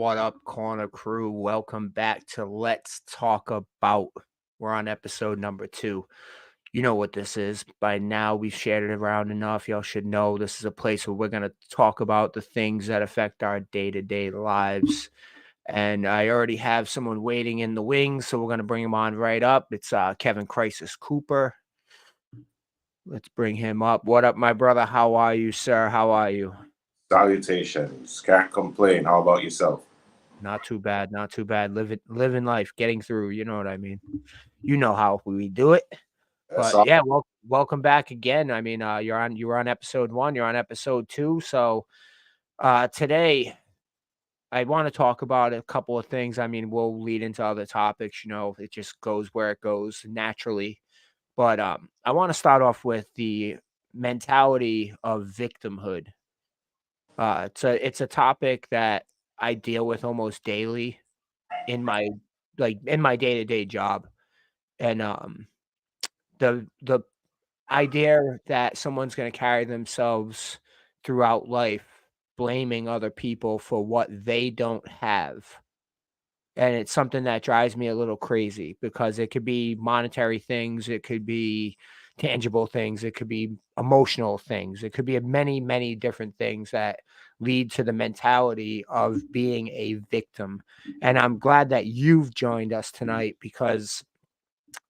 What up, Corner Crew? Welcome back to Let's Talk About. We're on episode number 2. You know what this is. By now, we've shared it around enough. Y'all should know this is a place where we're going to talk about the things that affect our day-to-day lives. And I already have someone waiting in the wings, so we're going to bring him on right up. It's Kevin Crisis Cooper. Let's bring him up. What up, my brother? How are you, sir? How are you? Salutations. Can't complain. How about yourself? Not too bad, not too bad. Living life, getting through. You know what I mean. You know how we do it. That's But all. yeah, welcome back again. I mean, you were on episode 1. You're on episode 2. So today, I want to talk about a couple of things. I mean, we'll lead into other topics. You know, it just goes where it goes naturally. But I want to start off with the mentality of victimhood. It's a topic that I deal with almost daily in my day-to-day job. And the idea that someone's going to carry themselves throughout life blaming other people for what they don't have. And it's something that drives me a little crazy because it could be monetary things, it could be tangible things, it could be emotional things, it could be many, many different things that lead to the mentality of being a victim. And I'm glad that you've joined us tonight because,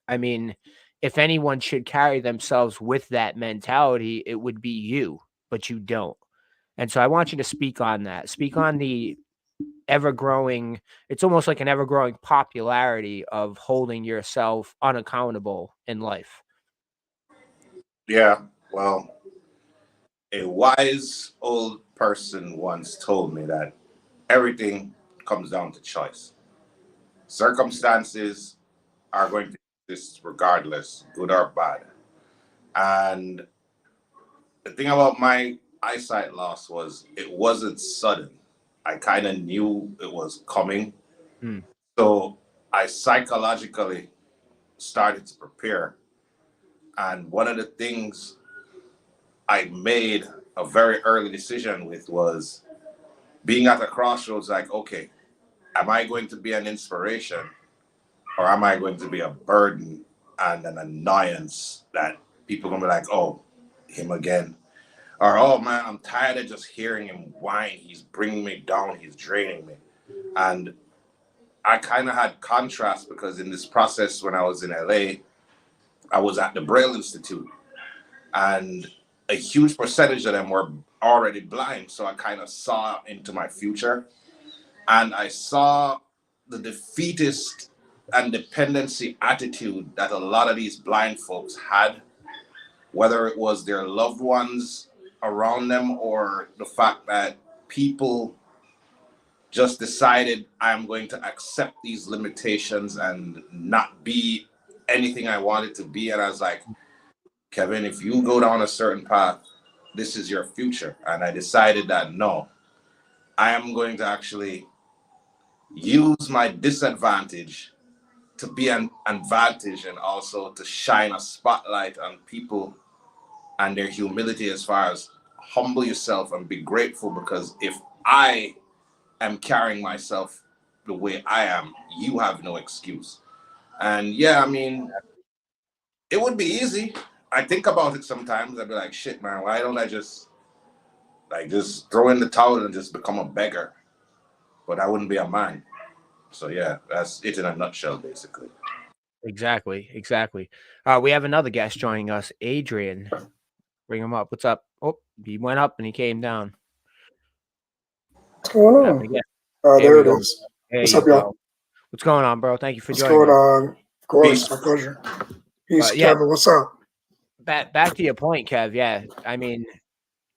I mean, if anyone should carry themselves with that mentality, it would be you, but you don't. And so I want you to speak on that. Speak on the ever growing, it's almost like an ever growing popularity of holding yourself unaccountable in life. Yeah. Well, a wise old person once told me that everything comes down to choice. Circumstances are going to exist regardless, good or bad. And the thing about my eyesight loss was it wasn't sudden. I kind of knew it was coming. Hmm. So I psychologically started to prepare. And one of the things I made a very early decision with was being at a crossroads like, okay, am I going to be an inspiration or am I going to be a burden and an annoyance that people are going to be like, oh, him again? Or, oh man, I'm tired of just hearing him whine. He's bringing me down, he's draining me. And I kind of had contrast because in this process when I was in LA, I was at the Braille Institute and a huge percentage of them were already blind. So I kind of saw into my future and I saw the defeatist and dependency attitude that a lot of these blind folks had, whether it was their loved ones around them or the fact that people just decided I'm going to accept these limitations and not be anything I wanted to be. And I was like, Kevin, if you go down a certain path, this is your future. And I decided that no, I am going to actually use my disadvantage to be an advantage and also to shine a spotlight on people and their humility as far as humble yourself and be grateful because if I am carrying myself the way I am, you have no excuse. And yeah, I mean, it would be easy. I think about it sometimes. I'd be like, shit, man, why don't I just throw in the towel and just become a beggar? But I wouldn't be a man. So yeah, that's it in a nutshell, basically. Exactly. We have another guest joining us, Adrian. Bring him up. What's up? Oh, he went up and he came down. What's going What happened on? again? There There we it go. is. There What's you up, y'all? go. What's going on, bro? Thank you for What's joining going us. on? Of course, Peace. my pleasure. Peace, Yeah, Kevin. What's up? back to your point, Kev. Yeah, I mean,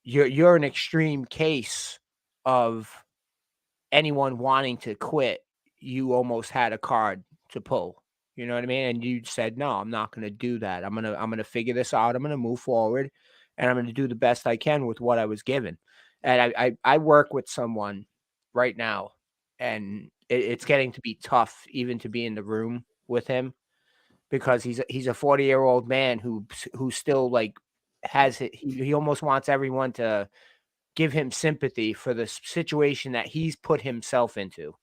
you're an extreme case of anyone wanting to quit. You almost had a card to pull. You know what I mean? And you said, "No, I'm not going to do that. I'm gonna figure this out. I'm gonna move forward, and I'm gonna do the best I can with what I was given." And I work with someone right now, and it's getting to be tough even to be in the room with him because he's a 40-year-old man who still like he almost wants everyone to give him sympathy for the situation that he's put himself into.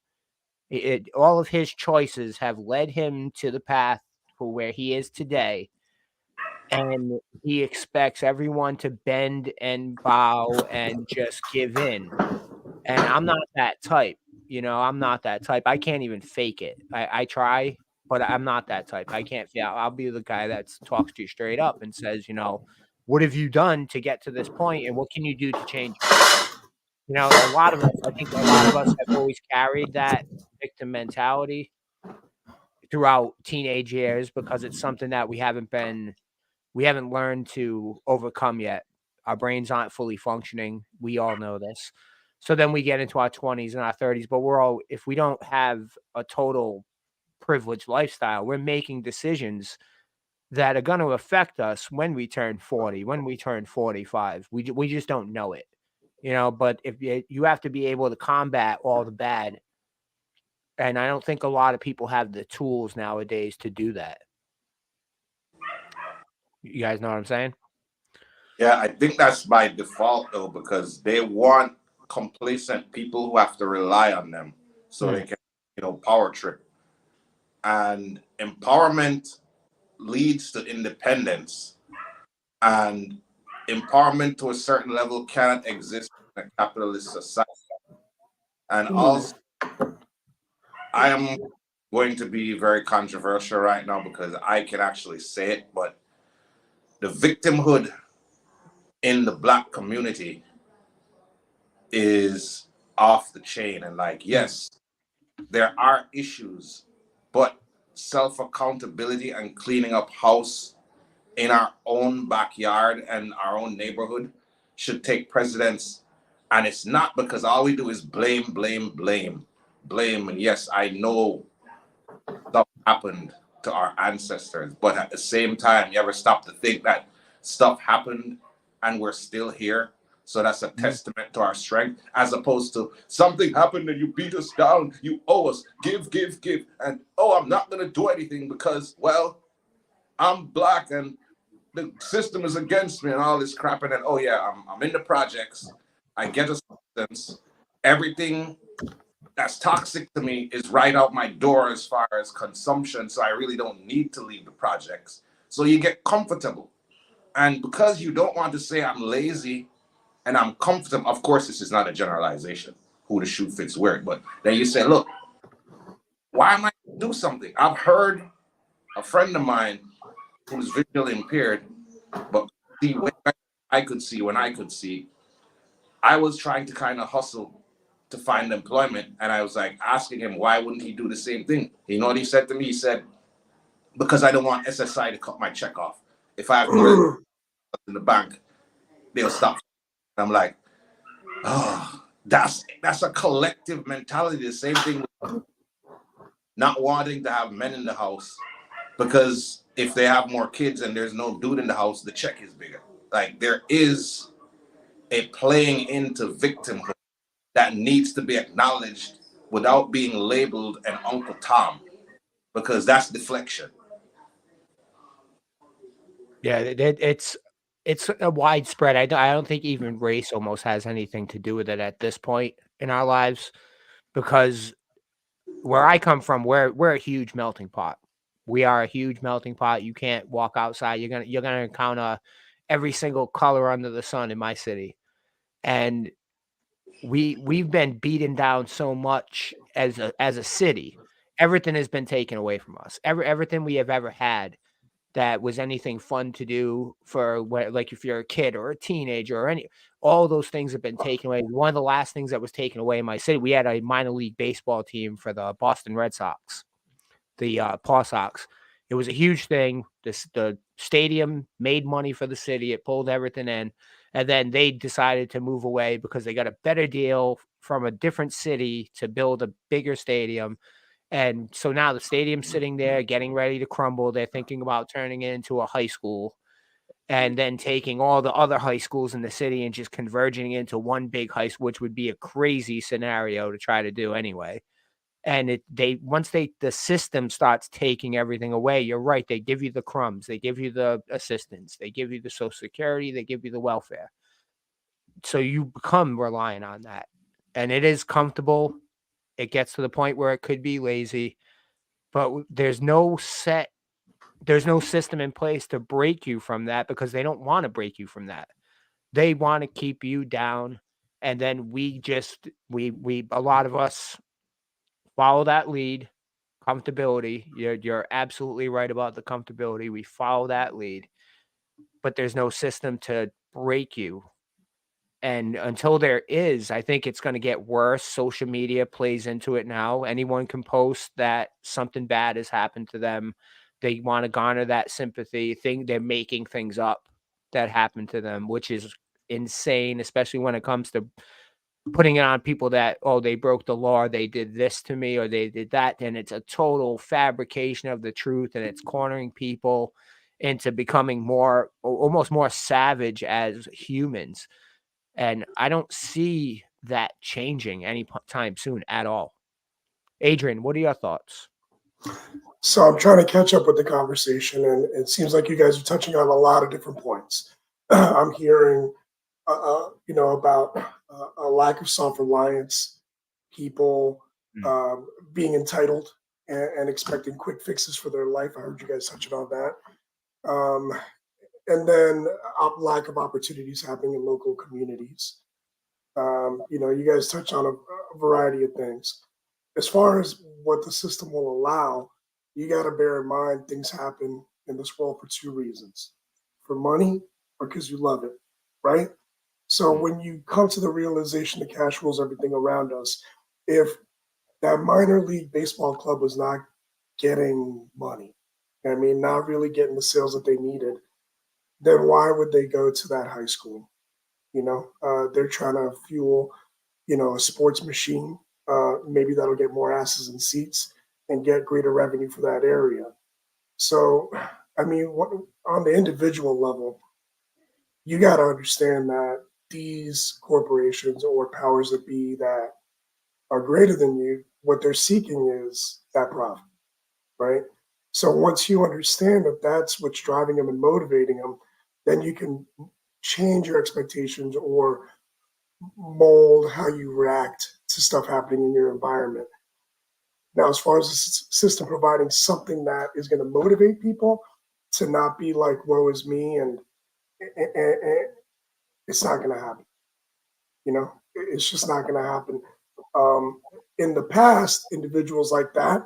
All of his choices have led him to the path for where he is today, and he expects everyone to bend and bow and just give in. And I'm not that type. I'm not that type. I can't even fake it. I try, but I'm not that type. I can't feel. I'll be the guy that talks to you straight up and says, what have you done to get to this point, and what can you do to change it? A lot of us, I think a lot of us have always carried that victim mentality throughout teenage years because it's something that we haven't learned to overcome yet. Our brains aren't fully functioning. We all know this. So then we get into our 20s and our 30s, but if we don't have a total privileged lifestyle, we're making decisions that are going to affect us when we turn 40, when we turn 45. We just don't know it, but if you have to be able to combat all the bad. And I don't think a lot of people have the tools nowadays to do that. You guys know what I'm saying? Yeah, I think that's by default though, because they want complacent people who have to rely on them so they can, power trip. And empowerment leads to independence. And empowerment to a certain level cannot exist in a capitalist society. And also, I am going to be very controversial right now because I can actually say it, but the victimhood in the Black community is off the chain. And yes, there are issues, but self accountability and cleaning up house in our own backyard and our own neighborhood should take precedence. And it's not because all we do is blame, blame, blame, blame. And yes, I know stuff happened to our ancestors, but at the same time, you ever stop to think that stuff happened and we're still here? So that's a testament to our strength, as opposed to something happened and you beat us down, you owe us, give, give, give. And I'm not going to do anything because, well, I'm Black and the system is against me and all this crap. And then, I'm in the projects. I get a substance. Everything that's toxic to me is right out my door as far as consumption. So I really don't need to leave the projects. So you get comfortable. And because you don't want to say I'm lazy and I'm comfortable, of course, this is not a generalization, who the shoe fits where, but then you say, look, why am I do something? I've heard a friend of mine who's visually impaired, but see way better I could see when I could see. I was trying to kind of hustle to find employment, and I was like asking him why wouldn't he do the same thing. You know what he said to me? He said, because I don't want SSI to cut my check off. If I have more in the bank, they'll stop. I'm like, that's a collective mentality. The same thing with not wanting to have men in the house, because if they have more kids and there's no dude in the house, the check is bigger. Like, there is a playing into victimhood that needs to be acknowledged without being labeled an Uncle Tom, because that's deflection. Yeah, it's a widespread. I don't think even race almost has anything to do with it at this point in our lives, because where I come from, we're a huge melting pot. We are a huge melting pot. You can't walk outside. You're gonna encounter every single color under the sun in my city, and we've been beaten down so much as a city. Everything has been taken away from us. Everything we have ever had that was anything fun to do for like if you're a kid or a teenager or all those things have been taken away. One of the last things that was taken away in my city, we had a minor league baseball team for the Boston Red Sox, the Paw Sox. It was a huge thing. The stadium made money for the city. It pulled everything in. And then they decided to move away because they got a better deal from a different city to build a bigger stadium. And so now the stadium's sitting there getting ready to crumble. They're thinking about turning it into a high school and then taking all the other high schools in the city and just converging into one big high school, which would be a crazy scenario to try to do anyway. And once the system starts taking everything away, you're right. They give you the crumbs, they give you the assistance, they give you the Social Security, they give you the welfare. So you become reliant on that. And it is comfortable. It gets to the point where it could be lazy, but there's no system in place to break you from that because they don't want to break you from that. They want to keep you down. And then we a lot of us follow that lead. Comfortability. You're absolutely right about the comfortability. We follow that lead, but there's no system to break you. And until there is, I think it's going to get worse. Social media plays into it now. Anyone can post that something bad has happened to them. They want to garner that sympathy. They're making things up that happened to them, which is insane, especially when it comes to putting it on people that, oh, they broke the law, they did this to me, or they did that. And it's a total fabrication of the truth, and it's cornering people into becoming almost more savage as humans. And I don't see that changing anytime soon at all. Adrian, what are your thoughts? So I'm trying to catch up with the conversation, and it seems like you guys are touching on a lot of different points. I'm hearing, about a lack of self-reliance, people Mm. being entitled and expecting quick fixes for their life. I heard you guys touching on that. Um, and then lack of opportunities happening in local communities. You guys touch on a variety of things. As far as what the system will allow, you got to bear in mind things happen in this world for two reasons: for money or because you love it, right? So Mm. when you come to the realization that cash rules everything around us, if that minor league baseball club was not getting money, I mean, not really getting the sales that they needed, then why would they go to that high school? They're trying to fuel, a sports machine. Maybe that'll get more asses and seats and get greater revenue for that area. So, I mean, on the individual level, you got to understand that these corporations or powers that be that are greater than you, what they're seeking is that profit, right? So once you understand that that's what's driving them and motivating them, then you can change your expectations or mold how you react to stuff happening in your environment. Now, as far as the system providing something that is going to motivate people to not be like, woe is me, and it's not going to happen. It's just not going to happen. Um, in the past, individuals like that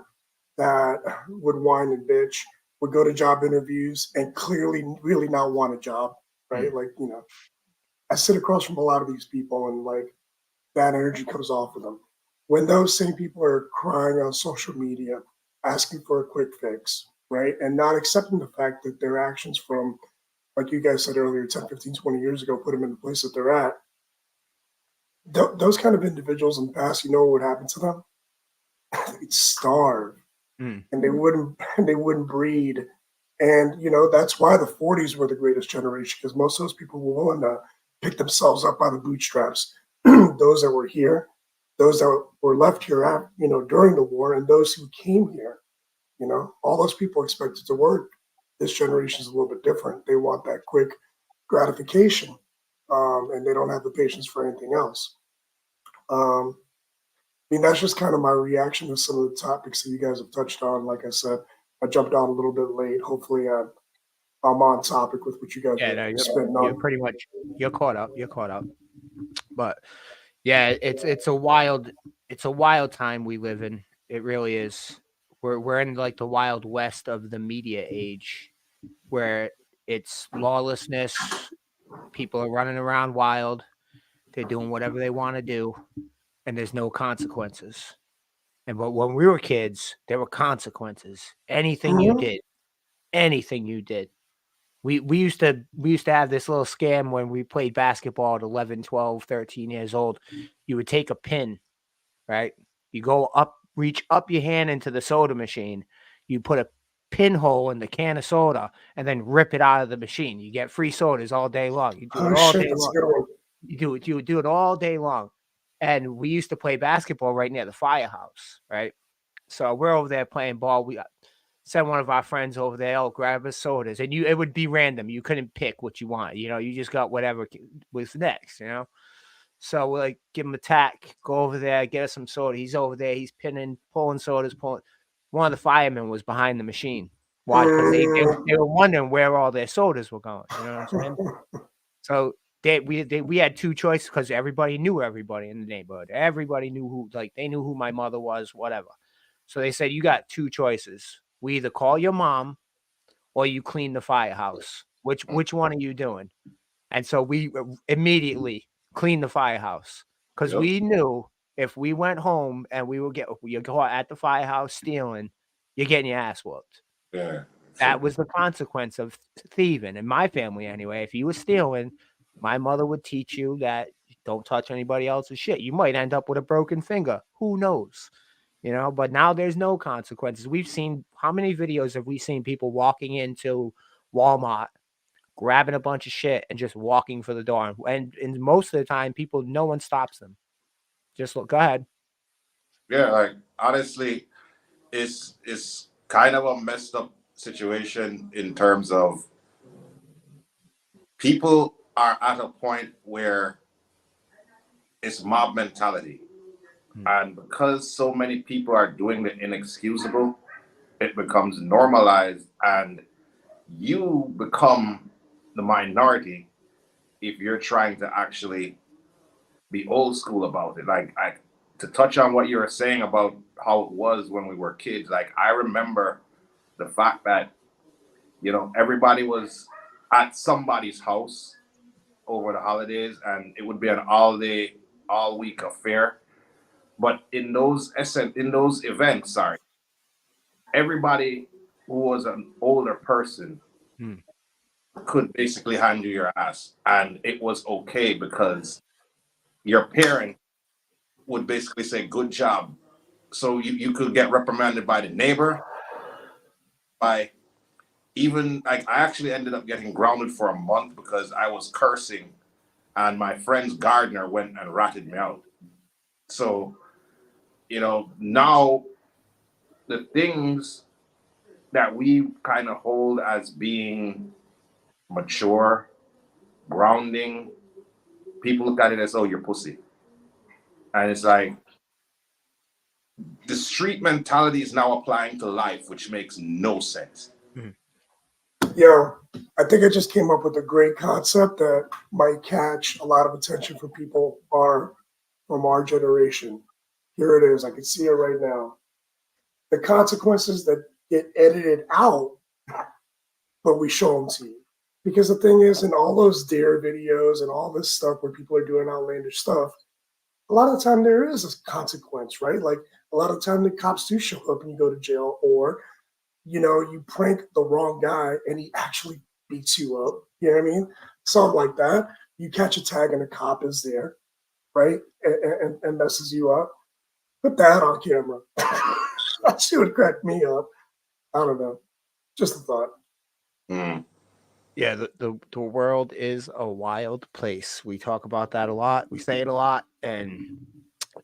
would whine and bitch would go to job interviews and clearly really not want a job, right? Mm. Like, I sit across from a lot of these people and like that energy comes off of them. When those same people are crying on social media, asking for a quick fix, right? And not accepting the fact that their actions from, like you guys said earlier, 10, 15, 20 years ago, put them in the place that they're at. Those kind of individuals in the past, you know what would happen to them? They'd starve Mm. and they wouldn't breed. And that's why the 40s were the greatest generation, because most of those people were willing to pick themselves up by the bootstraps. Those that were here, those that were left here during the war, and those who came here, all those people expected to work. This generation is a little bit different. They want that quick gratification, and they don't have the patience for anything else. Um, I mean, that's just kind of my reaction to some of the topics that you guys have touched on. Like I said, I jumped on a little bit late. Hopefully, I'm on topic with what you guys Yeah, were no, spitting you're on. pretty much you're caught up. You're caught up. But yeah, it's a wild time we live in. It really is. We're in like the wild west of the media age, where it's lawlessness. People are running around wild. They're doing whatever they want to do, and there's no consequences. But when we were kids, there were consequences. Mhm. Anything you did. We used to have this little scam when we played basketball at 11, 12, 13 years old. You would take a pin, right? You go up, reach up your hand into the soda machine. You put a pinhole in the can of soda and then rip it out of the machine. You get free sodas all day long. You do it Oh all shit, day that's a long. good one. You would do it all day long. And we used to play basketball right near the firehouse, right? So we're over there playing ball. send one of our friends over there, oh, grab us sodas. And it would be random. You couldn't pick what you want. You just got whatever was next, So we're like, give him a tack, go over there, get us some soda. He's over there, he's pulling sodas, pulling. One of the firemen was behind the machine. Why? Because they were wondering where all their sodas were going. You know what I'm saying? So we had two choices because everybody knew everybody in the neighborhood. Everybody knew they knew who my mother was, whatever. So they said, you got two choices. We either call your mom or you clean the firehouse. Which one are you doing? And so we immediately cleaned the firehouse because we knew if we went home and you go at the firehouse stealing, you're getting your ass whooped. Yeah. That was the consequence of thieving in my family anyway. If you were stealing, my mother would teach you that don't touch anybody else's shit. You might end up with a broken finger. Who knows? But now there's no consequences. We've seen, how many videos have we seen people walking into Walmart, grabbing a bunch of shit and just walking for the door? And most of the time, no one stops them. Just look, go ahead. Yeah, like honestly, it's kind of a messed up situation in terms of people are at a point where it's mob mentality. And because so many people are doing the inexcusable, it becomes normalized, and you become the minority if you're trying to actually be old school about it. To touch on what you were saying about how it was when we were kids, I remember the fact that, everybody was at somebody's house over the holidays, and it would be an all-day, all-week affair. But in those events, everybody who was an older person could basically hand you your ass, and it was okay because your parent would basically say, "Good job." So you could get reprimanded by the neighbor, by even I actually ended up getting grounded for a month because I was cursing, and my friend's gardener went and ratted me out. So, now the things that we kind of hold as being mature, grounding, people look at it as, oh, you're pussy. And it's like the street mentality is now applying to life, which makes no sense. I think I just came up with a great concept that might catch a lot of attention from people from our generation. Here it is. I can see it right now. The consequences that get edited out, but we show them to you. Because the thing is, in all those dare videos and all this stuff where people are doing outlandish stuff, a lot of the time there is a consequence, right? Like a lot of the time the cops do show up and you go to jail, or you prank the wrong guy and he actually beats you up. You know what I mean? Something like that. You catch a tag and a cop is there, right? And messes you up. Put that on camera. That shit would crack me up. I don't know. Just a thought. Yeah, the world is a wild place. We talk about that a lot. We say it a lot, and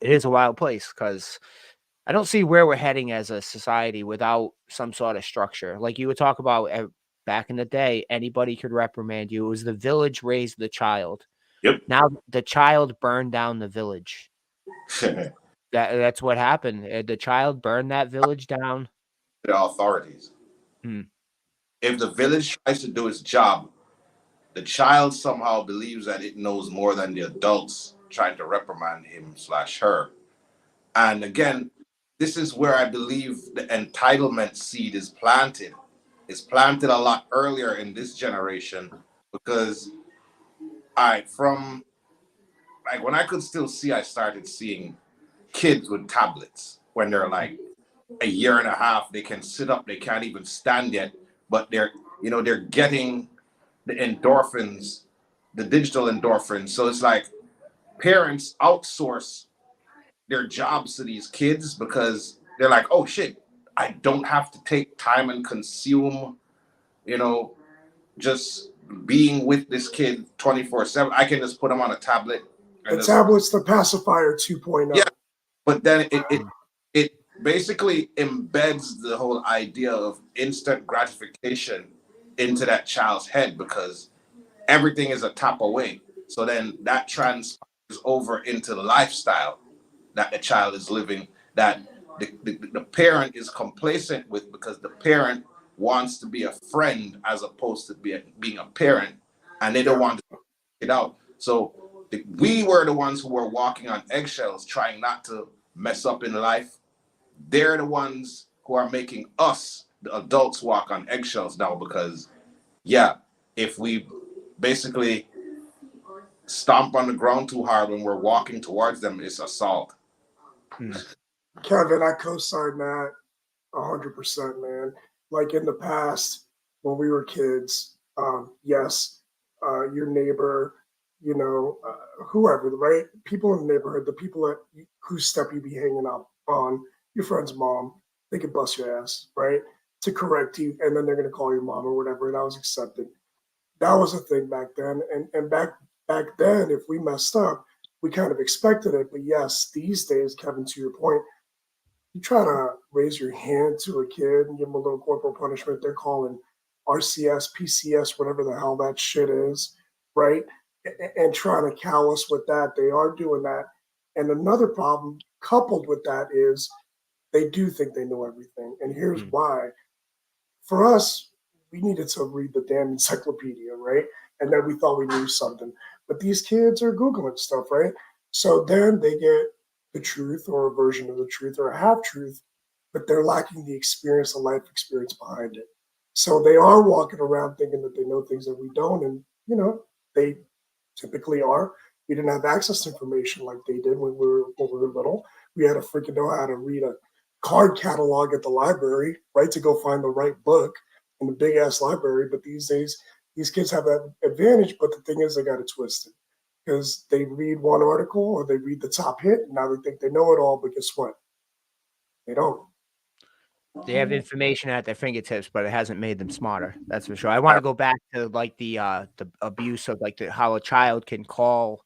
it is a wild place because I don't see where we're heading as a society without some sort of structure. Like you would talk about back in the day, anybody could reprimand you. It was the village raised the child. Yep. Now the child burned down the village. That's what happened. The child burned that village down. The authorities. If the village tries to do its job, the child somehow believes that it knows more than the adults trying to reprimand him/her. And again, this is where I believe the entitlement seed is planted. It's planted a lot earlier in this generation because from when I could still see, I started seeing kids with tablets when they're like a year and a half. They can sit up, they can't even stand yet, but they're getting the endorphins, the digital endorphins. So it's like parents outsource their jobs to these kids because they're like, oh shit, I don't have to take time and consume, just being with this kid 24/7. I can just put them on a tablet. The tablet's the pacifier 2.0. Yeah, but then basically embeds the whole idea of instant gratification into that child's head because everything is a tap away. So then that transpires over into the lifestyle that the child is living, that the parent is complacent with because the parent wants to be a friend as opposed to being a parent, and they don't Yeah. want to get it out. So we were the ones who were walking on eggshells, trying not to mess up in life. They're the ones who are making us, the adults, walk on eggshells now because, yeah, if we basically stomp on the ground too hard when we're walking towards them, it's assault. Mm. Kevin, I co-sign that 100%, man. Like in the past, when we were kids, yes, your neighbor, whoever, right? People in the neighborhood, the people that whose step you be hanging up on, your friend's mom, they could bust your ass, right? To correct you, and then they're gonna call your mom or whatever, and that was accepted. That was a thing back then, and back then, if we messed up, we kind of expected it. But yes, these days, Kevin, to your point, you try to raise your hand to a kid and give them a little corporal punishment, they're calling RCS, PCS, whatever the hell that shit is, right? And trying to cow us with that. They are doing that. And another problem coupled with that is they do think they know everything. And here's Mm. why. For us, we needed to read the damn encyclopedia, right? And then we thought we knew something. But these kids are Googling stuff, right? So then they get the truth or a version of the truth or a half truth, but they're lacking the experience, the life experience behind it. So they are walking around thinking that they know things that we don't. And, they typically are. We didn't have access to information like they did when we were little. We had to freaking know how to read a card catalog at the library, right, to go find the right book in the big ass library. But these days, these kids have that advantage. But the thing is, they got it twisted because they read one article or they read the top hit. And now they think they know it all, but guess what? They don't. They have information at their fingertips, but it hasn't made them smarter. That's for sure. I want to go back to like the abuse of like how a child can call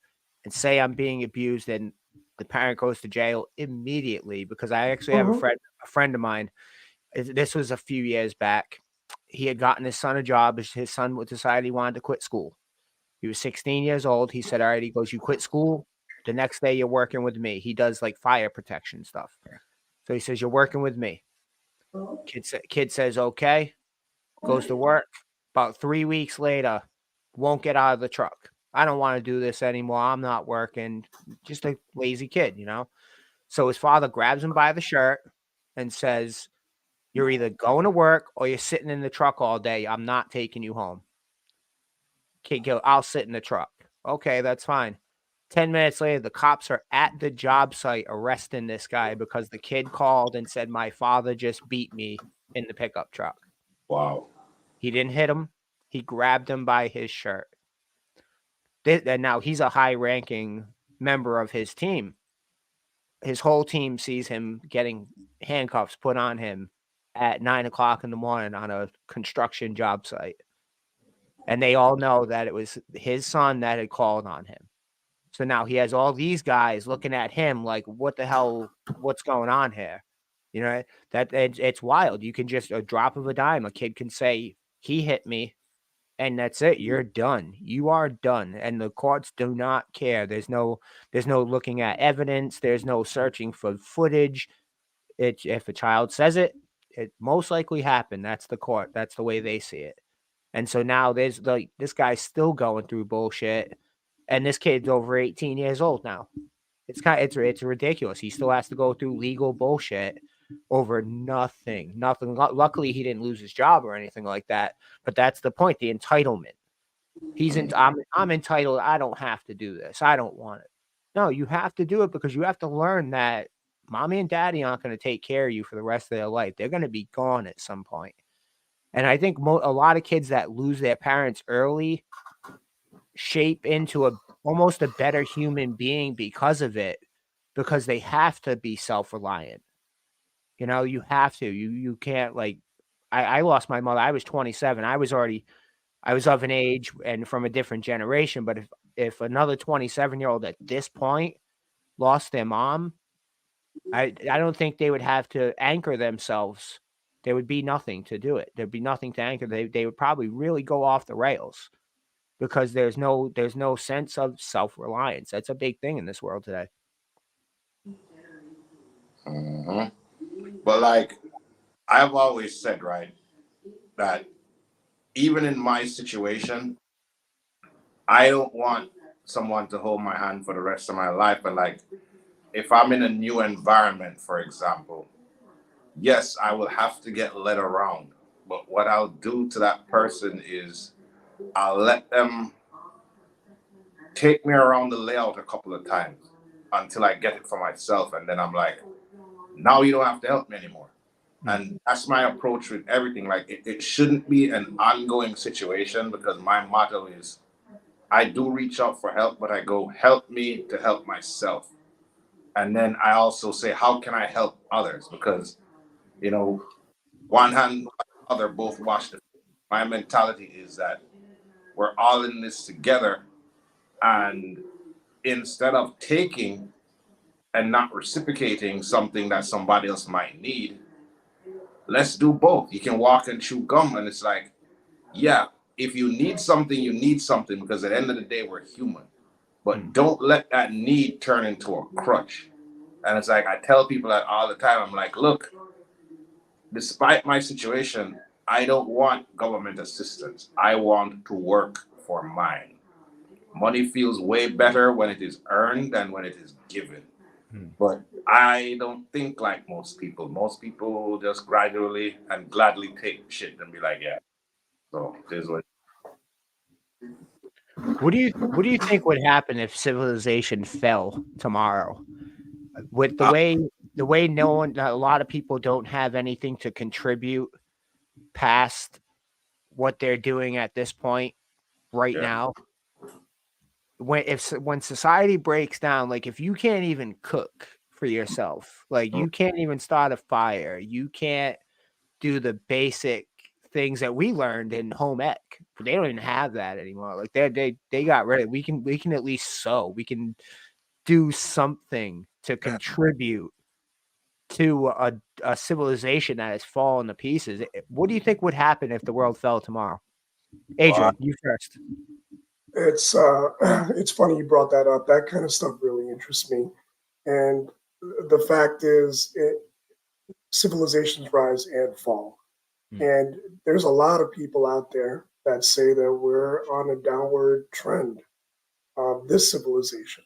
and say I'm being abused, and the parent goes to jail immediately. Because I actually have Mhm. a friend of mine. This was a few years back. He had gotten his son a job. His son decided he wanted to quit school. He was 16 years old. He said, "All right." He goes, "You quit school. The next day you're working with me." He does like fire protection stuff. So he says, "You're working with me." Kid says, "Okay." Goes to work. About 3 weeks later, won't get out of the truck. "I don't wanna do this anymore. I'm not working." Just a lazy kid, you know? So his father grabs him by the shirt and says, "You're either going to work or you're sitting in the truck all day. I'm not taking you home." Kid go, "I'll sit in the truck." "Okay, that's fine." 10 minutes later, the cops are at the job site arresting this guy because the kid called and said, "My father just beat me in the pickup truck." Wow. He didn't hit him. He grabbed him by his shirt. And now he's a high-ranking member of his team. His whole team sees him getting handcuffs put on him at 9 o'clock in the morning on a construction job site. And they all know that it was his son that had called on him. So now he has all these guys looking at him like, what the hell? What's going on here? You know, it's wild. You can just a drop of a dime. A kid can say, "He hit me." And that's it. You're done. You are done. And the courts do not care. There's no looking at evidence. There's no searching for footage. If a child says it, it most likely happened. That's the court. That's the way they see it. And so now there's like this guy's still going through bullshit. And this kid's over 18 years old now. It's ridiculous. He still has to go through legal bullshit over nothing. Nothing. Luckily, he didn't lose his job or anything like that. But that's the point. The entitlement. I'm entitled. I don't have to do this. I don't want it. No, you have to do it because you have to learn that mommy and daddy aren't going to take care of you for the rest of their life. They're going to be gone at some point. And I think a lot of kids that lose their parents early shape into almost a better human being because of it, because they have to be self-reliant. You know, you have to. You can't like I lost my mother. I was 27. I was of an age and from a different generation, but if another 27-year-old at this point lost their mom, I don't think they would have to anchor themselves. There would be nothing to do it. There'd be nothing to anchor. They would probably really go off the rails because there's no sense of self-reliance. That's a big thing in this world today. Hmm. But like I've always said, right, that even in my situation, I don't want someone to hold my hand for the rest of my life. And like, if I'm in a new environment, for example, yes, I will have to get led around. But what I'll do to that person is I'll let them take me around the layout a couple of times until I get it for myself. And then I'm like, now you don't have to help me anymore. And that's my approach with everything. Like, it shouldn't be an ongoing situation because my motto is I do reach out for help, but I go, help me to help myself. And then I also say, how can I help others? Because, you know, one hand, other, both wash the. My mentality is that we're all in this together. And instead of taking and not reciprocating something that somebody else might need, let's do both. You can walk and chew gum. And it's like, yeah, if you need something, you need something because at the end of the day, we're human. But don't let that need turn into a crutch. And it's like I tell people that all the time. I'm like, look, despite my situation, I don't want government assistance. I want to work for mine. Money feels way better when it is earned than when it is given. But I don't think like most people. Most people just gradually and gladly take shit and be like, yeah. So this is what. What do you think would happen if civilization fell tomorrow? With Uh, the way no one a lot of people don't have anything to contribute past what they're doing at this point right yeah. now. When society breaks down, like if you can't even cook for yourself, like Mm, you can't even start a fire, you can't do the basic things that we learned in home ec. They don't even have that anymore. Like they got rid of. We can at least sew. We can do something to contribute to a civilization that has fallen to pieces. What do you think would happen if the world fell tomorrow? wow. Adrian, you first. It's it's funny you brought that up. That kind of stuff really interests me. And the fact is, civilizations rise and fall. Mm, And there's a lot of people out there that say that we're on a downward trend of this civilization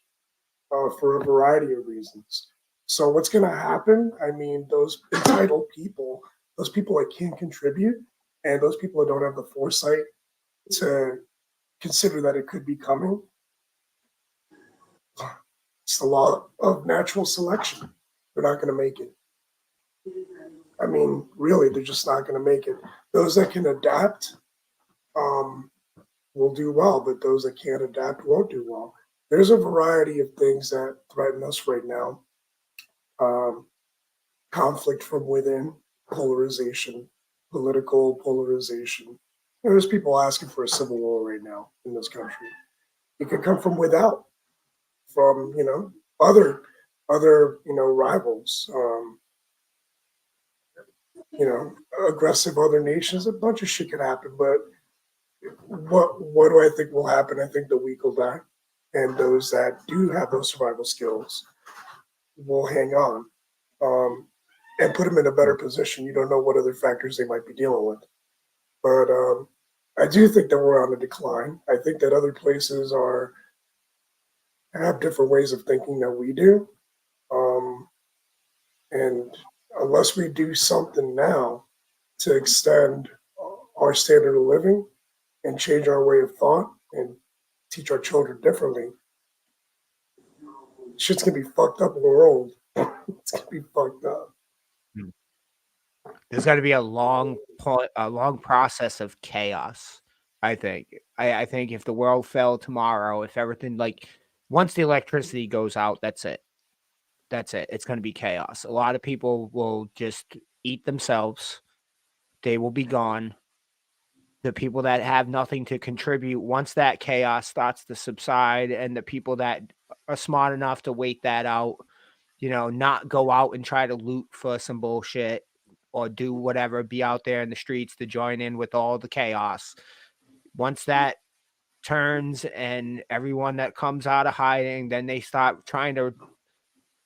for a variety of reasons. So what's going to happen? I mean, those entitled people, those people that can't contribute, and those people that don't have the foresight to consider that it could be coming. It's the law of natural selection. They're not going to make it. I mean, really, they're just not going to make it. Those that can adapt um, will do well, but those that can't adapt won't do well. There's a variety of things that threaten us right now. Um, Conflict from within, polarization, political polarization. There's people asking for a civil war right now in this country. It could come from without, from other rivals, aggressive other nations. A bunch of shit could happen, but what do I think will happen? I think the weak will die, and those that do have those survival skills will hang on, um, and put them in a better position. You don't know what other factors they might be dealing with, but I do think that we're on a decline. I think that other places are have different ways of thinking than we do, um, and unless we do something now to extend our standard of living and change our way of thought and teach our children differently, shit's gonna be fucked up in the world. It's gonna be fucked up. mm. There's got to be a long process of chaos. I think. I think if the world fell tomorrow, if everything like once the electricity goes out, that's it. That's it. It's going to be chaos. A lot of people will just eat themselves. They will be gone. The people that have nothing to contribute, once that chaos starts to subside, and the people that are smart enough to wait that out, not go out and try to loot for some bullshit or do whatever, be out there in the streets to join in with all the chaos. Once that turns and everyone that comes out of hiding, then they start trying to,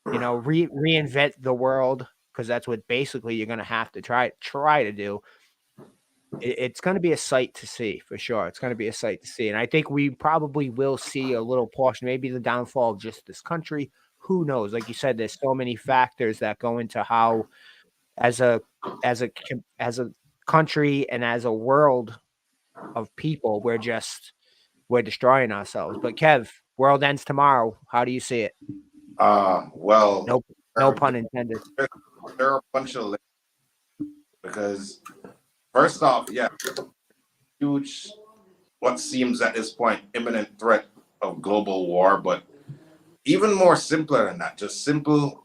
reinvent the world, because that's what basically you're going to have to try to do. It's going to be a sight to see, for sure. It's going to be a sight to see. And I think we probably will see a little portion, maybe the downfall of just this country. Who knows? Like you said, there's so many factors that go into how, as a country and as a world of people, we're destroying ourselves. But Kev, world ends tomorrow. How do you see it? Well, No pun intended. there are a bunch of because first off, yeah, huge, what seems at this point imminent threat of global war, but even more simpler than that, just simple,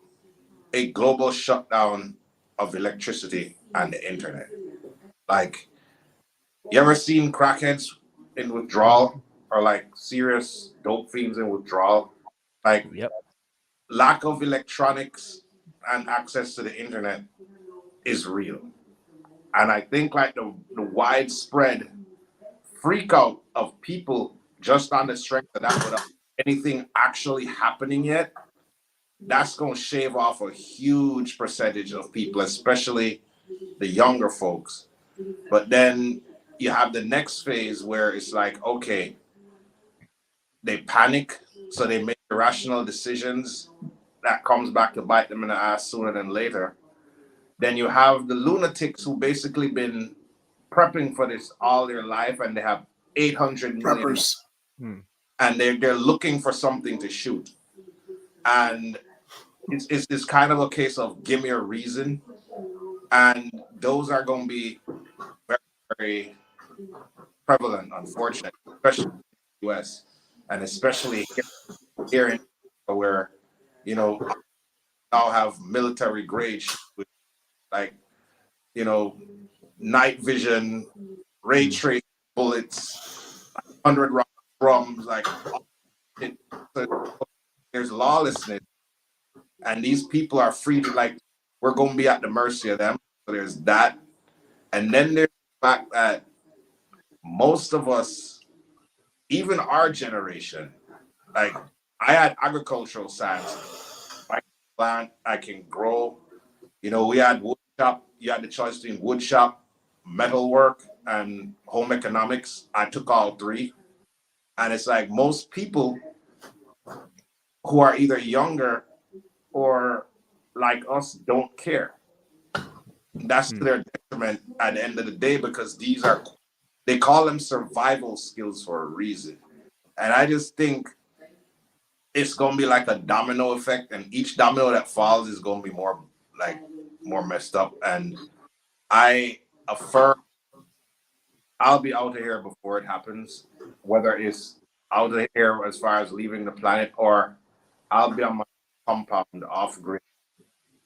a global shutdown of electricity and the internet. Like, you ever seen crackheads in withdrawal, or like serious dope fiends in withdrawal? Like, Yep. lack of electronics and access to the internet is real. And I think like the widespread freak out of people just on the strength of that without anything actually happening yet, that's going to shave off a huge percentage of people, especially the younger folks. But then you have the next phase where it's like, okay, they panic, so they make irrational decisions. That comes back to bite them in the ass sooner than later. Then you have the lunatics who basically been prepping for this all their life, and they have 800 million, Preppers. and they're looking for something to shoot. And it's kind of a case of give me a reason. And those are going to be very, very prevalent, unfortunately, especially in the US, and especially here in where, now have military grade shit with, like, night vision, ray trace bullets, 100 round drums, like, there's lawlessness, and these people are free to, like, we're going to be at the mercy of them. So there's that. And then there's the fact that most of us, even our generation, like, I had agricultural science. I can plant, I can grow. We had wood shop. You had the choice between wood shop, metal work, and home economics. I took all three. And it's like most people who are either younger or like us don't care. That's to their detriment at the end of the day, because they call them survival skills for a reason. And I just think it's going to be like a domino effect, and each domino that falls is going to be more messed up. And I affirm I'll be out of here before it happens, whether it's out of here as far as leaving the planet, or I'll be on my compound off grid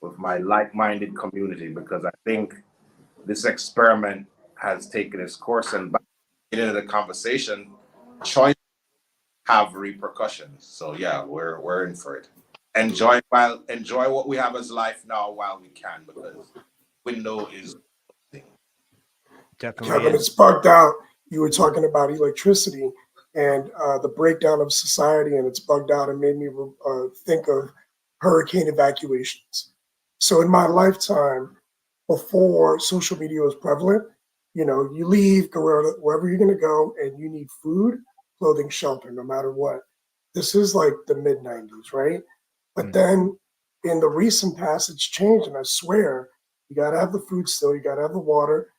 with my like-minded community, because I think this experiment has taken its course. And back into the conversation, choice have repercussions. So yeah, we're in for it. Enjoy what we have as life now while we can, because window is Definitely. Kevin, it's bugged out. You were talking about electricity and the breakdown of society, and it's bugged out and made me think of hurricane evacuations. So in my lifetime, before social media was prevalent, you leave, go wherever you're going to go, and you need food, clothing, shelter, no matter what. This is like the mid 90s, right? But then in the recent past, it's changed, and I swear, you got to have the food still, you got to have the water,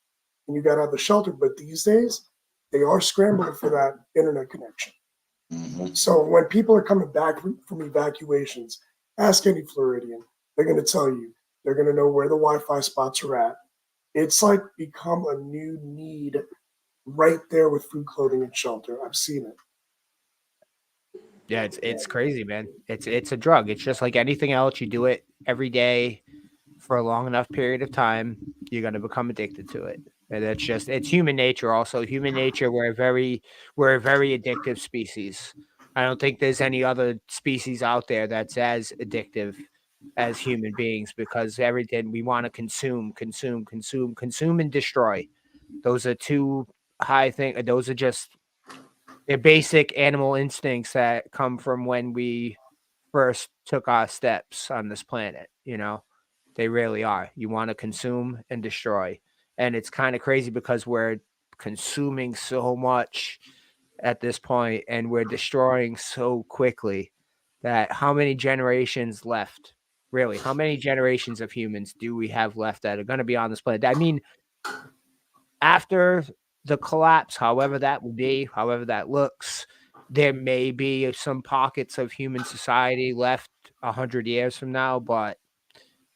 and you got to have the shelter. But these days, they are scrambling for that internet connection. Mm-hmm. So when people are coming back from evacuations, ask any Floridian. They're going to tell you. They're going to know where the Wi-Fi spots are at. It's like become a new need right there with food, clothing, and shelter. I've seen it. Yeah, it's crazy, man. It's a drug. It's just like anything else. You do it every day for a long enough period of time, you're going to become addicted to it. And it's human nature. Also, human nature. We're a very addictive species. I don't think there's any other species out there that's as addictive as human beings because everything we want to consume, and destroy. Those are two high things. Those are just they're basic animal instincts that come from when we first took our steps on this planet. They really are. You want to consume and destroy. And it's kind of crazy because we're consuming so much at this point and we're destroying so quickly that how many generations left? Really, how many generations of humans do we have left that are going to be on this planet? I mean, after the collapse, however that will be, however that looks, there may be some pockets of human society left 100 years from now, but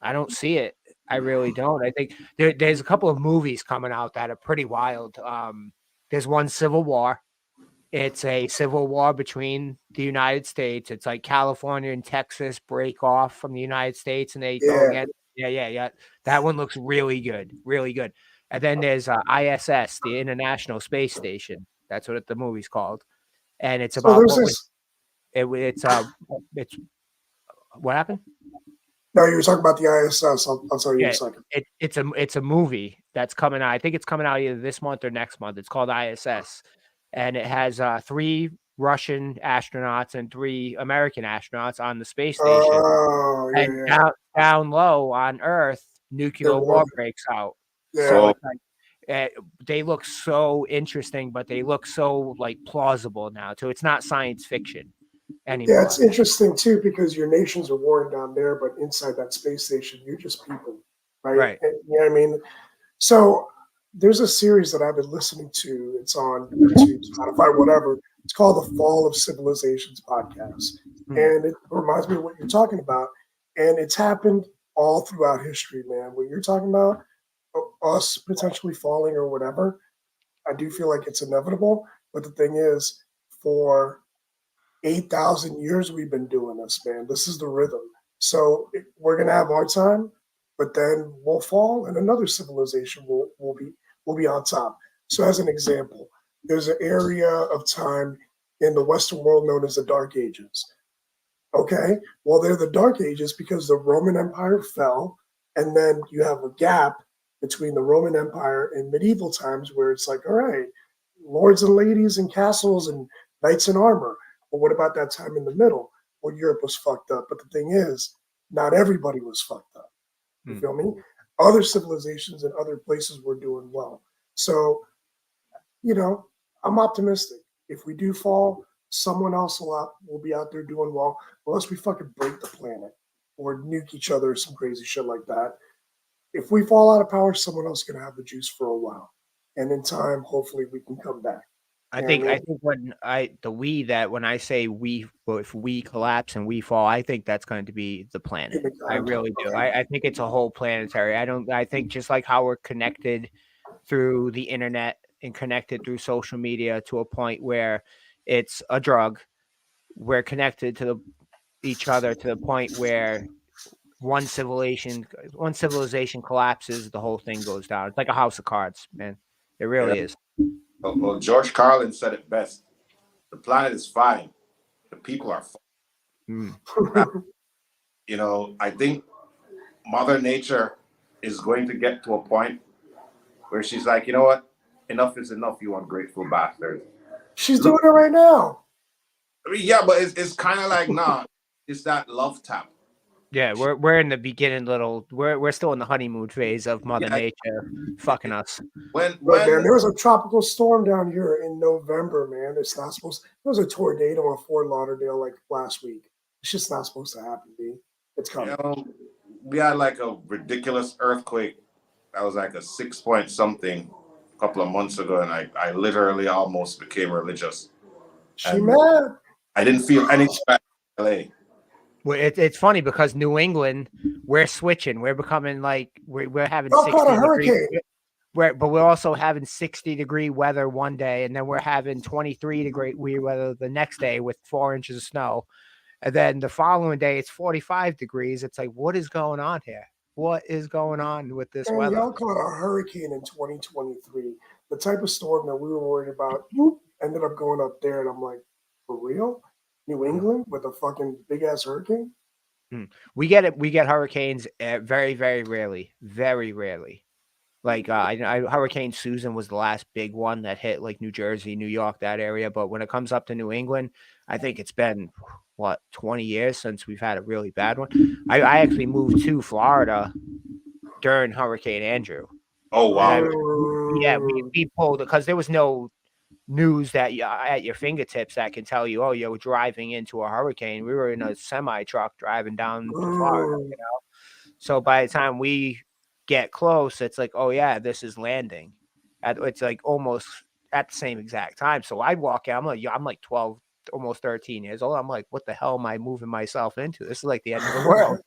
I don't see it. I really don't. I think there's a couple of movies coming out that are pretty wild. There's one Civil War. It's a civil war between the United States. It's like California and Texas break off from the United States and they go Yeah. again. Yeah. That one looks really good, really good. And then there's ISS, the International Space Station. That's what the movie's called, and it's So about there's what was this. it's what happened. No, you were talking about the ISS. I'll tell you in a Yeah, second. it's a movie that's coming out. I think it's coming out either this month or next month. It's called ISS, and it has 3 Russian astronauts and 3 American astronauts on the space station. Oh, And yeah. down low on Earth, There nuclear war was. breaks out. So Yeah. Oh, it's like they look so interesting, but they look so like plausible now. So it's not science fiction Yeah, anymore. it's interesting too because your nations are warring down there, but inside that space station, you're just people, right? Right. And, you know what I mean? So there's a series that I've been listening to. It's on YouTube, Spotify, whatever. It's called The Fall of Civilizations podcast. Hmm. And it reminds me of what you're talking about. And it's happened all throughout history, man. What you're talking about, us potentially falling or whatever, I do feel like it's inevitable. But the thing is, for 8,000 years we've been doing this, man. This is the rhythm. So we're gonna have our time, but then we'll fall, and another civilization will be on top. So, as an example, there's an area of time in the Western world known as the Dark Ages. Okay, well, they're the Dark Ages because the Roman Empire fell, and then you have a gap between the Roman Empire and medieval times where it's like, all right, lords and ladies and castles and knights in armor. But what about that time in the middle where Europe was fucked up? But the thing is, not everybody was fucked up. You Hmm. feel me? Other civilizations and other places were doing well. So, you know, I'm optimistic. If we do fall, someone else will be out there doing well, unless we fucking break the planet or nuke each other or some crazy shit like that. If we fall out of power, someone else is gonna have the juice for a while. And in time, hopefully we can come back. I You know what I think I mean? think when I say we, well, if we collapse and we fall, I think that's going to be the planet. I Humankind. really do. Okay. I think it's a whole planetary. I think just like how we're connected through the internet and connected through social media to a point where it's a drug, we're connected to each other to the point where one civilization collapses, the whole thing goes down. It's like a house of cards, man. It you know, really is. well, George Carlin said it best. The planet is fine. The people are Mm. fine. I think Mother Nature is going to get to a point where she's like, you know what? Enough is enough, you ungrateful bastard. She's doing it right now. I mean, yeah, but it's kind of like, nah, it's that love tap. Yeah, we're in the beginning we're still in the honeymoon phase of Mother Yeah, Nature fucking us. when Look, man, when there was a tropical storm down here in November, man. It's not supposed There was a tornado in Fort Lauderdale like last week. It's just not supposed to happen, B. It's you coming. know we had like a ridiculous earthquake that was like a 6 point something a couple of months ago, and I literally almost became religious, She and mad. I didn't feel anything back in LA. Well, it's funny because New England, we're switching. We're becoming like we're having Y'all caught a 60-degree. hurricane. But we're also having 60-degree weather one day, and then we're having 23-degree weather the next day with 4 inches of snow. And then the following day, it's 45 degrees. It's like, what is going on here? What is going on with this Man, weather? y'all caught a hurricane in 2023. The type of storm that we were worried about whoop, ended up going up there, and I'm like, for real? New Mm. England with a fucking big ass hurricane? We get it. We get hurricanes very, very rarely. Very rarely. Like Hurricane Susan was the last big one that hit like New Jersey, New York, that area. But when it comes up to New England, I think it's been what 20 years since we've had a really bad one. I actually moved to Florida during Hurricane Andrew, Oh and wow. we pulled it because there was no news that you at your fingertips that can tell you, oh, you're driving into a hurricane. We were in a semi truck driving down to Florida. So by the time we get close, it's like, oh yeah, this is landing. It's like almost at the same exact time. So I walk out. I'm like 12, almost 13 years old. I'm like, what the hell am I moving myself into? This is like the end of the world.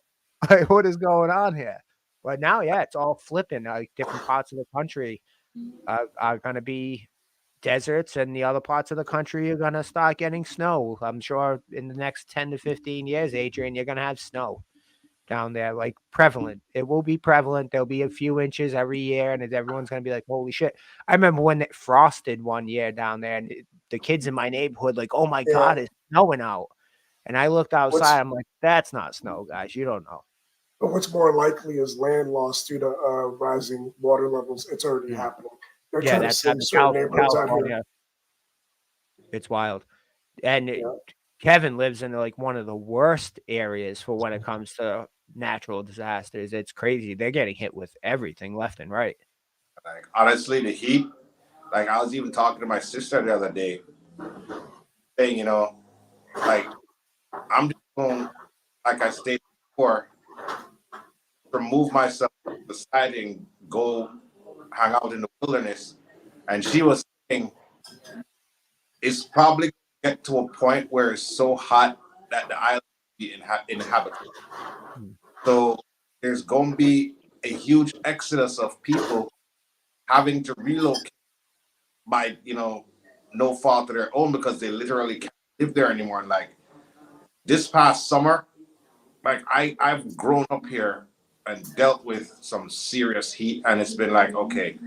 Like, what is going on here? But now, yeah, it's all flipping. Like different parts of the country are going to be deserts, and the other parts of the country are going to start getting snow. I'm sure in the next 10 to 15 years, Adrian, you're going to have snow down there, like prevalent. It will be prevalent. There'll be a few inches every year, and everyone's gonna be like, "Holy shit!" I remember when it frosted one year down there, and the kids in my neighborhood, like, "Oh my Yeah. god, it's snowing out!" And I looked outside. What's I'm like, "That's not snow, guys. You don't know." what's more likely is land loss due to rising water levels. It's already Mm. happening. They're Yeah, trying to that's save happened certain in neighborhoods out here. California. It's wild. And Yeah. Kevin lives in like one of the worst areas for when it comes to natural disasters. It's crazy. They're getting hit with everything left and right. Like honestly, the heat. Like I was even talking to my sister the other day, saying, like I'm just going, like I stated before, remove myself from the side and go hang out in the wilderness. And she was saying it's probably get to a point where it's so hot that the island will be inhabitable. Mm. So there's going to be a huge exodus of people having to relocate by, no fault of their own because they literally can't live there anymore. And like this past summer, like I've grown up here and dealt with some serious heat, and it's been like, okay,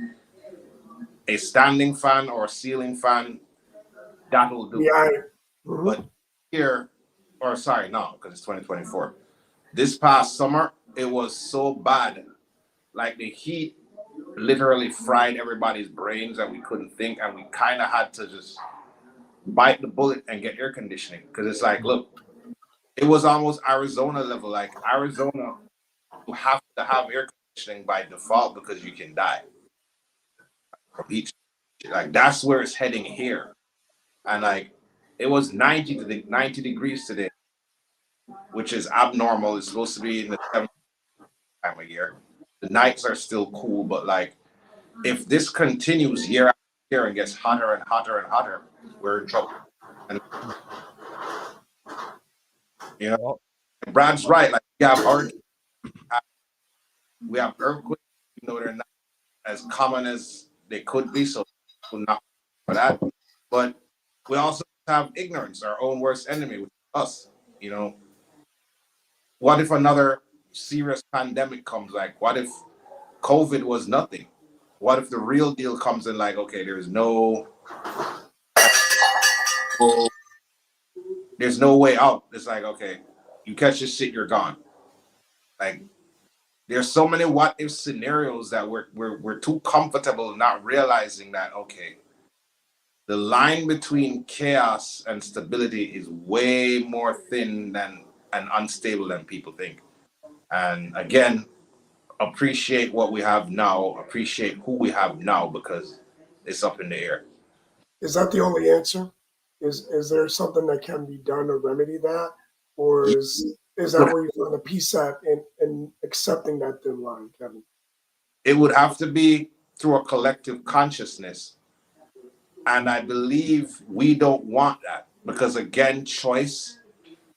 a standing fan or a ceiling fan, that will do. Yeah. But here, or sorry, no, because it's 2024. This past summer, it was so bad. Like the heat literally fried everybody's brains and we couldn't think, and we kind of had to just bite the bullet and get air conditioning because it's like, look, it was almost Arizona level. Like Arizona, you have to have air conditioning by default because you can die from heat. Like that's where it's heading here, and like it was 90 degrees today, which is abnormal. It's supposed to be in the 70s time of year. The nights are still cool, but like if this continues year after year and gets hotter and hotter and hotter, we're in trouble. And you know, Well, Brad's right. Like we have earthquakes, they're not as common as they could be, so we're not for that. But we also have ignorance, our own worst enemy, which is us. You know, what if another serious pandemic comes? Like, what if COVID was nothing? What if the real deal comes in? Like, okay, there's no way out. It's like, okay, you catch this shit, you're gone. Like, there's so many what if scenarios that we're too comfortable not realizing that okay, the line between chaos and stability is way more thin than and unstable than people think. And again, appreciate what we have now, appreciate who we have now because it's up in the air. Is that the only answer? Is there something that can be done to remedy that, or is that Would where you find the peace at in accepting that thin line, Kevin? It would have to be through a collective consciousness. And I believe we don't want that because again, choice,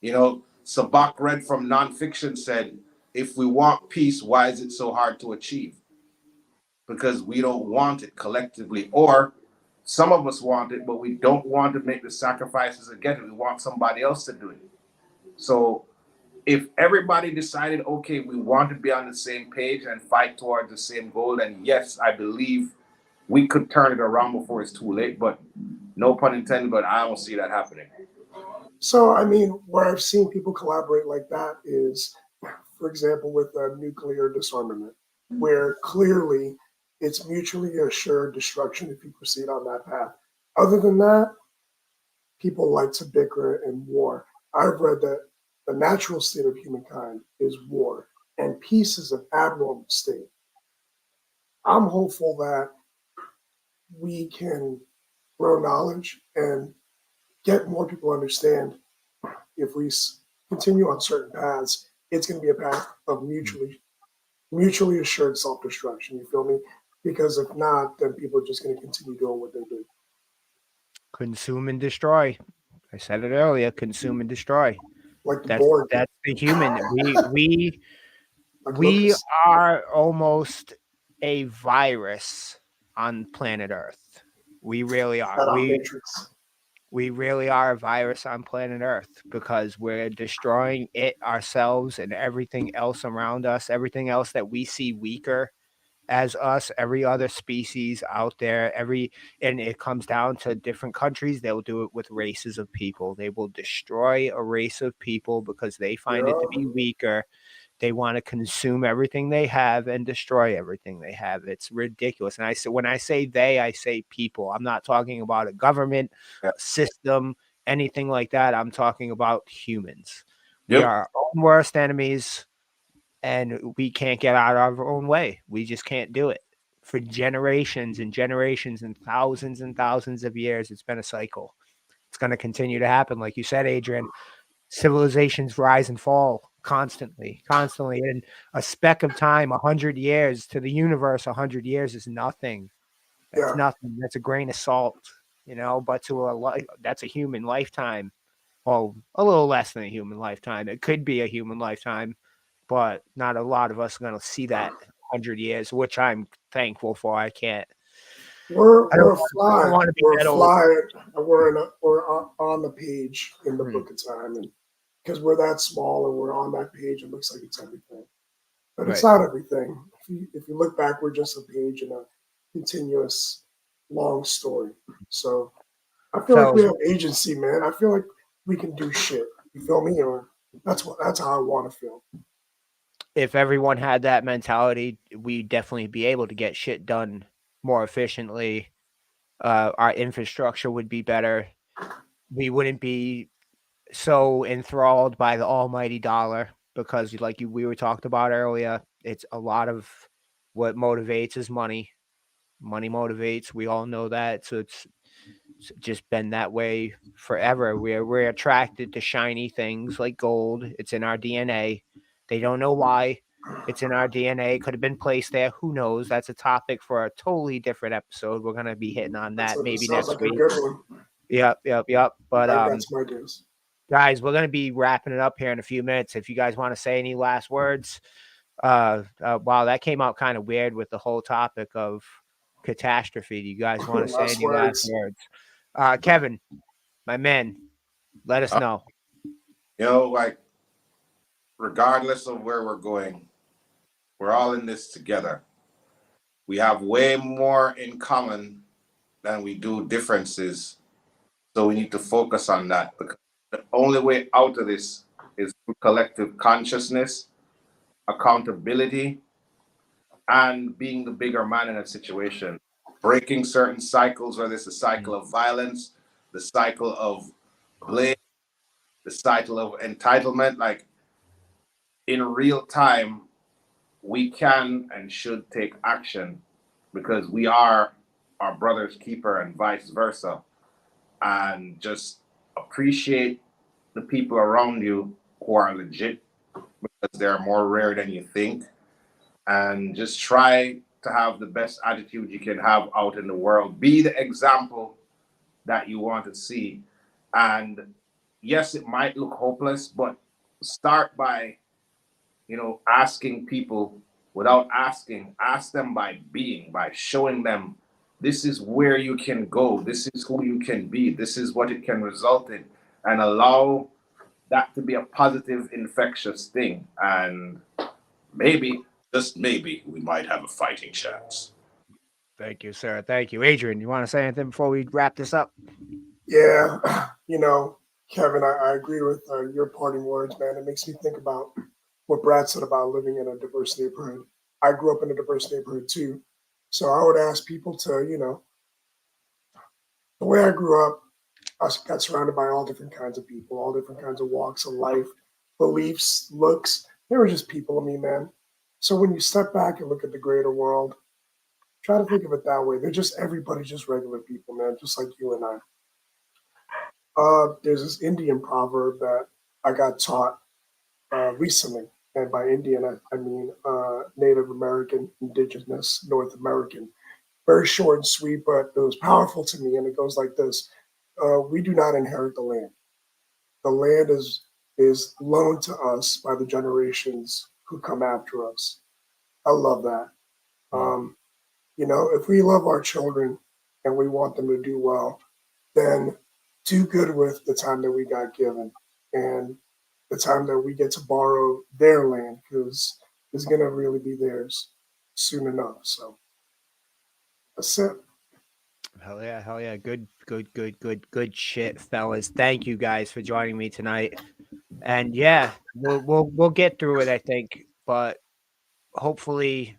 Sabak read from nonfiction said, if we want peace, why is it so hard to achieve? Because we don't want it collectively, or some of us want it, but we don't want to make the sacrifices to get it. We want somebody else to do it. So if everybody decided, okay, we want to be on the same page and fight towards the same goal, then yes, I believe we could turn it around before it's too late. But no pun intended, but I don't see that happening. So, I mean, where I've seen people collaborate like that is, for example, with nuclear disarmament, where clearly it's mutually assured destruction if you proceed on that path. Other than that, people like to bicker and war. I've read that the natural state of humankind is war, and peace is an abnormal state. I'm hopeful that we can grow knowledge and get more people to understand if we continue on certain paths, it's going to be a path of mutually assured self destruction. You feel me? Because if not, then people are just going to continue doing what they do. Consume and destroy. I said it earlier. Consume and destroy. Like the That's Borg, that's the human. like We Lucas, are almost a virus on planet Earth. We really are. not on We Matrix. we really are a virus on planet Earth because we're destroying it ourselves and everything else around us, everything else that we see weaker as us, every other species out there, and it comes down to different countries. They'll do it with races of people. They will destroy a race of people because they find it to Yeah, be weaker. They want to consume everything they have and destroy everything they have. It's ridiculous. And I say, when I say they, I say people. I'm not talking about a government, Yeah. a system, anything like that. I'm talking about humans. We Yep. are our own worst enemies, and we can't get out of our own way. We just can't do it. For generations and generations and thousands of years, it's been a cycle. It's going to continue to happen. Like you said, Adrian, civilizations rise and fall constantly. And a speck of time, 100 years to the universe, 100 years is nothing. That's yeah. nothing. That's a grain of salt, but to a life, that's a human lifetime. Well, a little less than a human lifetime. It could be a human lifetime, but not a lot of us are going to see that 100 years, which I'm thankful for. We're I don't we're a want, I don't fly. want to be We're a that old. fly. We're on the page in the Hmm. book of time, and because we're that small and we're on that page, it looks like it's everything. But it's Right. not everything. If you look back, we're just a page in a continuous long story. So I feel like So we have agency, man. I feel like we can do shit. You feel me? Or that's how I want to feel. if everyone had that mentality, we'd definitely be able to get shit done more efficiently. Our infrastructure would be better. We wouldn't be so enthralled by the almighty dollar because, like we were talked about earlier, it's a lot of what motivates is money. Money motivates. We all know that. So it's just been that way forever. We're attracted to shiny things like gold. It's in our DNA. They don't know why. It's in our DNA. It could have been placed there. Who knows? That's a topic for a totally different episode. We're gonna be hitting on that It maybe sounds next like a week. good one. Yep. But I got some ideas. guys, we're gonna be wrapping it up here in a few minutes. If you guys want to say any last words, wow, that came out kind of weird with the whole topic of catastrophe. Do you guys want to say Last any last words. words? Kevin, my man, let us Uh, know. like regardless of where we're going, we're all in this together. We have way more in common than we do differences. So we need to focus on that because the only way out of this is through collective consciousness, accountability, and being the bigger man in a situation. Breaking certain cycles, whether it's the cycle of violence, the cycle of blame, the cycle of entitlement. Like in real time, we can and should take action because we are our brother's keeper and vice versa. And just appreciate the people around you who are legit because they're more rare than you think. And just try to have the best attitude you can have out in the world. Be the example that you want to see. And yes, it might look hopeless, but start by asking people without asking. Ask them by being, by showing them this is where you can go, this is who you can be, this is what it can result in, and allow that to be a positive, infectious thing. And maybe, just maybe, we might have a fighting chance. Thank you, sir. Thank you. Adrian, you want to say anything before we wrap this up? Yeah, you know, Kevin, I agree with your parting words, man. It makes me think about what Brad said about living in a diverse neighborhood. I grew up in a diverse neighborhood too. So I would ask people to, the way I grew up, I got surrounded by all different kinds of people, all different kinds of walks of life, beliefs, looks. They were just people to me, man. So when you step back and look at the greater world, try to think of it that way. They're just everybody, just regular people, man, just like you and I. There's this Indian proverb that I got taught recently, and by Indian I mean Native American, Indigenous, North American. Very short and sweet, but it was powerful to me, and it goes like this: We do not inherit the land. The land is loaned to us by the generations who come after us. I love that. Mm. Um, if we love our children and we want them to do well, then do good with the time that we got given and the time that we get to borrow their land because it's going to really be theirs soon enough. So that's it. Hell yeah, hell yeah. Good shit, fellas. Thank you guys for joining me tonight. And yeah, we'll get through it, I think. But hopefully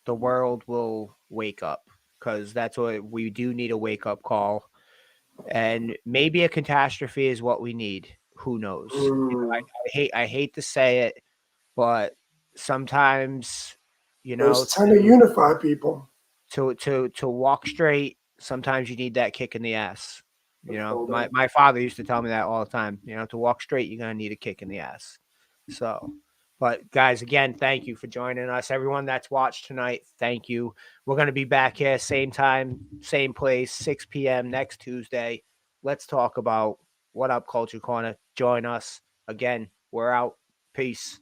the world will wake up because that's what we do need, a wake up call. And maybe a catastrophe is what we need. Who knows? Mm. I hate to say it, but sometimes, you know, It's time to unify people. to walk straight, sometimes you need that kick in the ass. I You know, feel that. my father used to tell me that all the time. You know, to walk straight, you're gonna need a kick in the ass. So, but guys, again, thank you for joining us. Everyone that's watched tonight, thank you. We're gonna be back here, same time, same place, 6 p.m. next Tuesday. Let's talk about What Up Culture Corner. Join us again. We're out. Peace.